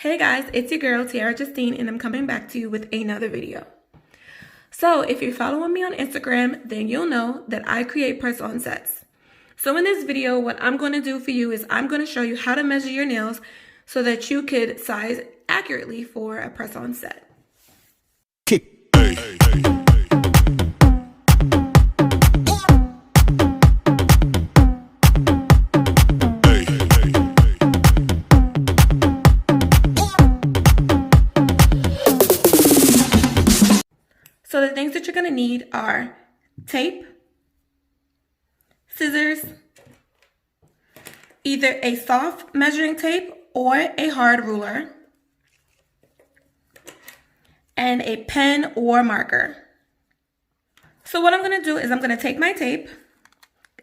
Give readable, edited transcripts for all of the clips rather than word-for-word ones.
Hey guys, it's your girl Tearra Justine, and I'm coming back to you with another video. So if you're following me on Instagram, then you'll know that I create press-on sets. So in this video, what I'm going to do for you is I'm going to show you how to measure your nails so that you could size accurately for a press-on set. So the things that you're going to need are tape, scissors, either a soft measuring tape or a hard ruler, and a pen or marker. So what I'm going to do is I'm going to take my tape.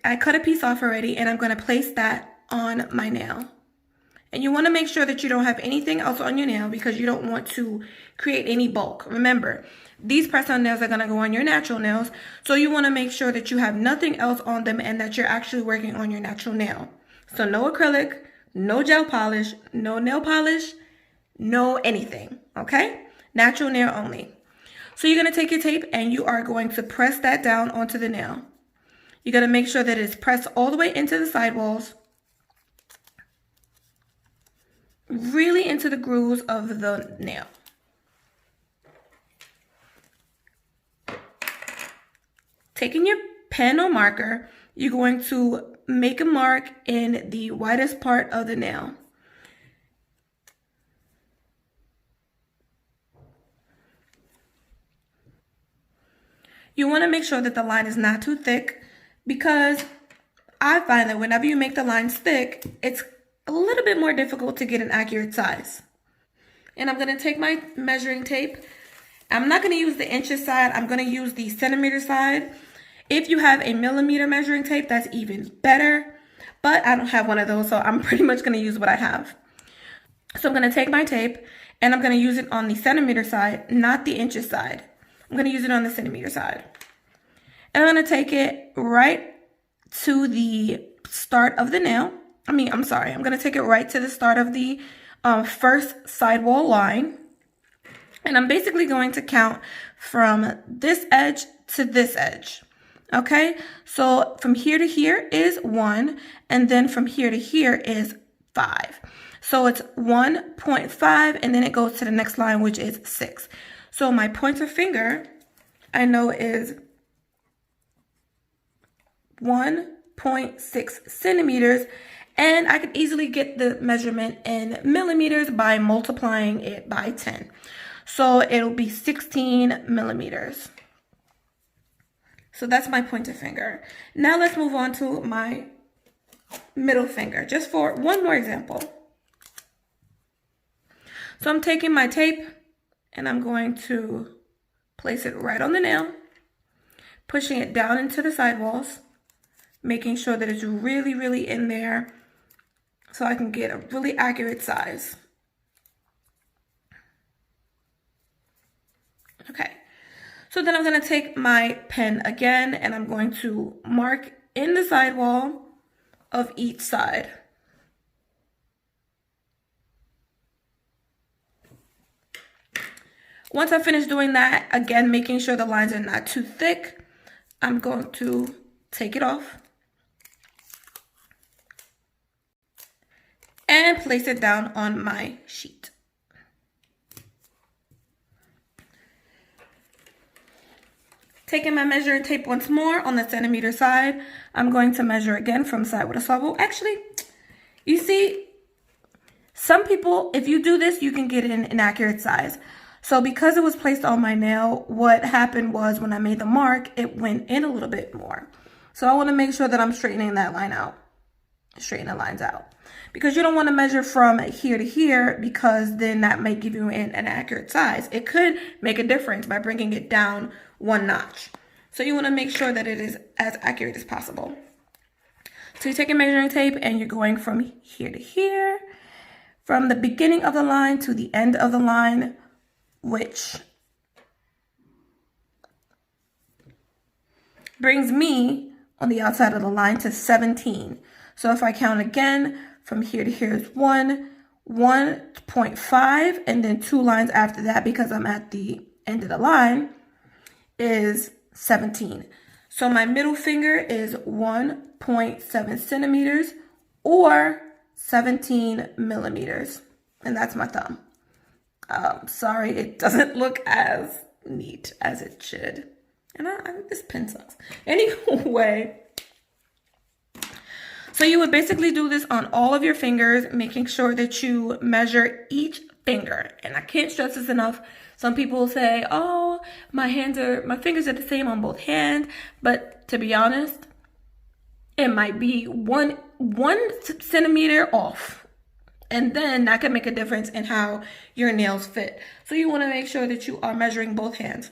I cut a piece off already, and I'm going to place that on my nail. And you want to make sure that you don't have anything else on your nail because you don't want to create any bulk. Remember, these press-on nails are going to go on your natural nails, so you want to make sure that you have nothing else on them and that you're actually working on your natural nail. So no acrylic, no gel polish, no nail polish, no anything, okay? Natural nail only. So you're going to take your tape and you are going to press that down onto the nail. You're going to make sure that it's pressed all the way into the sidewalls, really into the grooves of the nail. Taking your pen or marker, you're going to make a mark in the widest part of the nail. You want to make sure that the line is not too thick because I find that whenever you make the lines thick, it's a little bit more difficult to get an accurate size. And I'm going to take my measuring tape. I'm not going to use the inches side. I'm going to use the centimeter side. If you have a millimeter measuring tape, that's even better. But I don't have one of those, so I'm pretty much going to use what I have. So I'm going to take my tape and I'm going to use it on the centimeter side, not the inches side. I'm going to use it on the centimeter side. And I'm going to take it right to the start of the nail. I'm going to take it right to the start of the first sidewall line. And I'm basically going to count from this edge to this edge. Okay, so from here to here is 1, and then from here to here is 5. So it's 1.5, and then it goes to the next line, which is 6. So my pointer finger, I know, is 1.6 centimeters, and I could easily get the measurement in millimeters by multiplying it by 10. So it'll be 16 millimeters. So that's my pointer finger. Now let's move on to my middle finger, just for one more example. So I'm taking my tape and I'm going to place it right on the nail, pushing it down into the sidewalls, making sure that it's really, really in there so I can get a really accurate size. Okay. So then I'm going to take my pen again and I'm going to mark in the sidewall of each side. Once I finish doing that, again, making sure the lines are not too thick, I'm going to take it off and place it down on my sheet. Taking my measuring tape once more on the centimeter side, I'm going to measure again from side with a swivel. Actually, you see, some people, if you do this, you can get an accurate size. So because it was placed on my nail, what happened was when I made the mark, it went in a little bit more. So I want to make sure that I'm straightening that line out, straighten the lines out. Because you don't want to measure from here to here because then that may give you an accurate size. It could make a difference by bringing it down one notch. So you want to make sure that it is as accurate as possible. So you take a measuring tape and you're going from here to here, from the beginning of the line to the end of the line, which brings me on the outside of the line to 17. So if I count again, from here to here is 1, 1.5, and then 2 lines after that, because I'm at the end of the line, is 17. So my middle finger is 1.7 centimeters or 17 millimeters. And that's my thumb. Sorry, it doesn't look as neat as it should. And this pen sucks. Anyway, so you would basically do this on all of your fingers, making sure that you measure each finger. And I can't stress this enough. Some people say, oh, my fingers are the same on both hands. But to be honest, it might be one centimeter off. And then that can make a difference in how your nails fit. So you want to make sure that you are measuring both hands.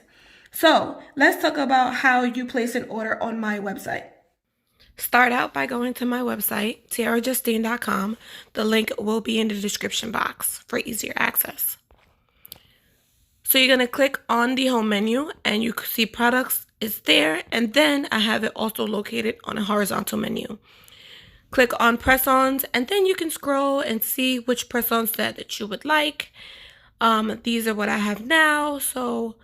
So let's talk about how you place an order on my website. Start out by going to my website, tearrajustine.com. The link will be in the description box for easier access. So you're going to click on the home menu and you see products is there. And then I have it also located on a horizontal menu. Click on Press-Ons and then you can scroll and see which Press-On set that you would like. These are what I have now. So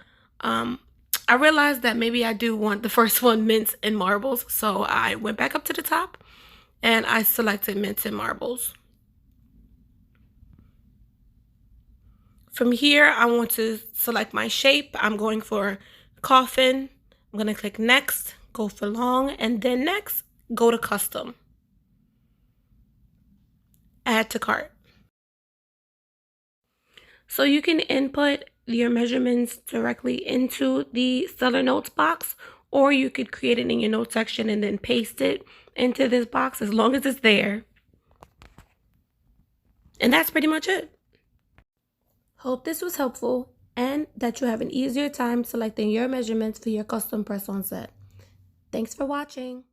I realized that maybe I do want the first one, mints and marbles. So I went back up to the top and I selected mints and marbles. From here, I want to select my shape. I'm going for coffin. I'm going to click next, go for long, and then next, go to custom. Add to cart. So you can input your measurements directly into the seller notes box, or you could create it in your notes section and then paste it into this box as long as it's there. And that's pretty much it. Hope this was helpful and that you have an easier time selecting your measurements for your custom press-on set. Thanks for watching.